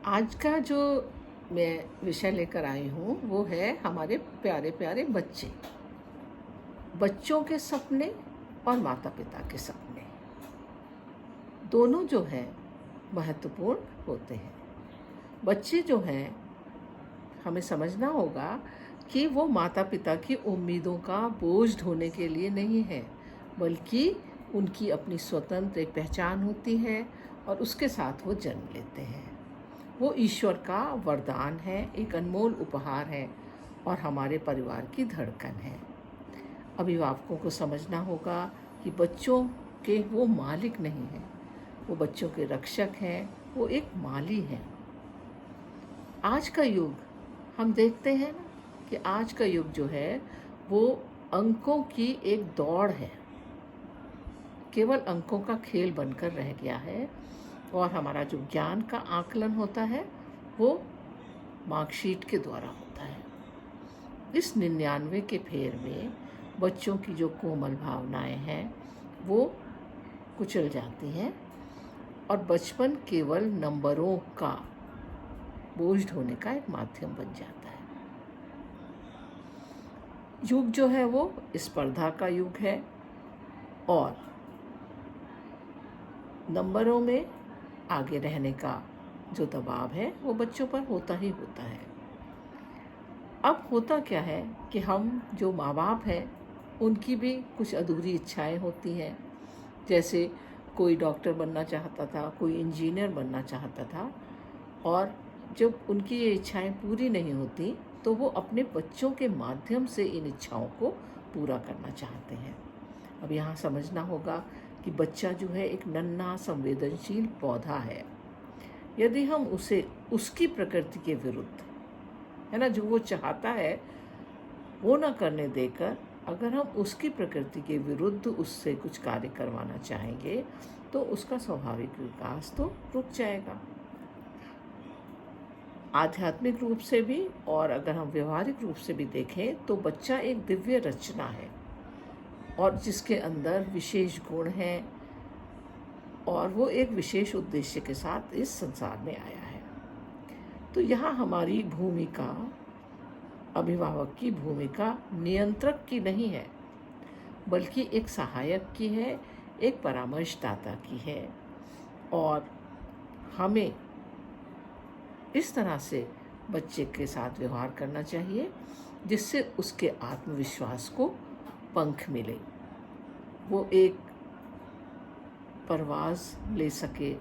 आज का जो मैं विषय लेकर आई हूँ वो है हमारे प्यारे प्यारे बच्चे, बच्चों के सपने और माता पिता के सपने दोनों जो हैं महत्वपूर्ण होते हैं। बच्चे जो हैं हमें समझना होगा कि वो माता पिता की उम्मीदों का बोझ ढोने के लिए नहीं है, बल्कि उनकी अपनी स्वतंत्र एक पहचान होती है और उसके साथ वो जन्म लेते हैं। वो ईश्वर का वरदान है, एक अनमोल उपहार है और हमारे परिवार की धड़कन है। अभिभावकों को समझना होगा कि बच्चों के वो मालिक नहीं हैं, वो बच्चों के रक्षक हैं, वो एक माली हैं। आज का युग हम देखते हैं ना कि आज का युग जो है वो अंकों की एक दौड़ है, केवल अंकों का खेल बनकर रह गया है और हमारा जो ज्ञान का आकलन होता है वो मार्कशीट के द्वारा होता है। इस 99 के फेर में बच्चों की जो कोमल भावनाएं हैं वो कुचल जाती हैं और बचपन केवल नंबरों का बोझ ढोने का एक माध्यम बन जाता है। युग जो है वो स्पर्धा का युग है और नंबरों में आगे रहने का जो दबाव है वो बच्चों पर होता ही होता है। अब होता क्या है कि हम जो माँ बाप हैं उनकी भी कुछ अधूरी इच्छाएं होती हैं, जैसे कोई डॉक्टर बनना चाहता था, कोई इंजीनियर बनना चाहता था, और जब उनकी ये इच्छाएं पूरी नहीं होती तो वो अपने बच्चों के माध्यम से इन इच्छाओं को पूरा करना चाहते हैं। अब यहाँ समझना होगा कि बच्चा जो है एक नन्हा संवेदनशील पौधा है। यदि हम उसे उसकी प्रकृति के विरुद्ध, है ना, जो वो चाहता है वो ना करने देकर अगर हम उसकी प्रकृति के विरुद्ध उससे कुछ कार्य करवाना चाहेंगे तो उसका स्वाभाविक विकास तो रुक जाएगा, आध्यात्मिक रूप से भी। और अगर हम व्यवहारिक रूप से भी देखें तो बच्चा एक दिव्य रचना है और जिसके अंदर विशेष गुण हैं और वो एक विशेष उद्देश्य के साथ इस संसार में आया है। तो यहाँ हमारी भूमिका, अभिभावक की भूमिका नियंत्रक की नहीं है, बल्कि एक सहायक की है, एक परामर्शदाता की है। और हमें इस तरह से बच्चे के साथ व्यवहार करना चाहिए जिससे उसके आत्मविश्वास को पंख मिले, वो एक परवाज़ ले सके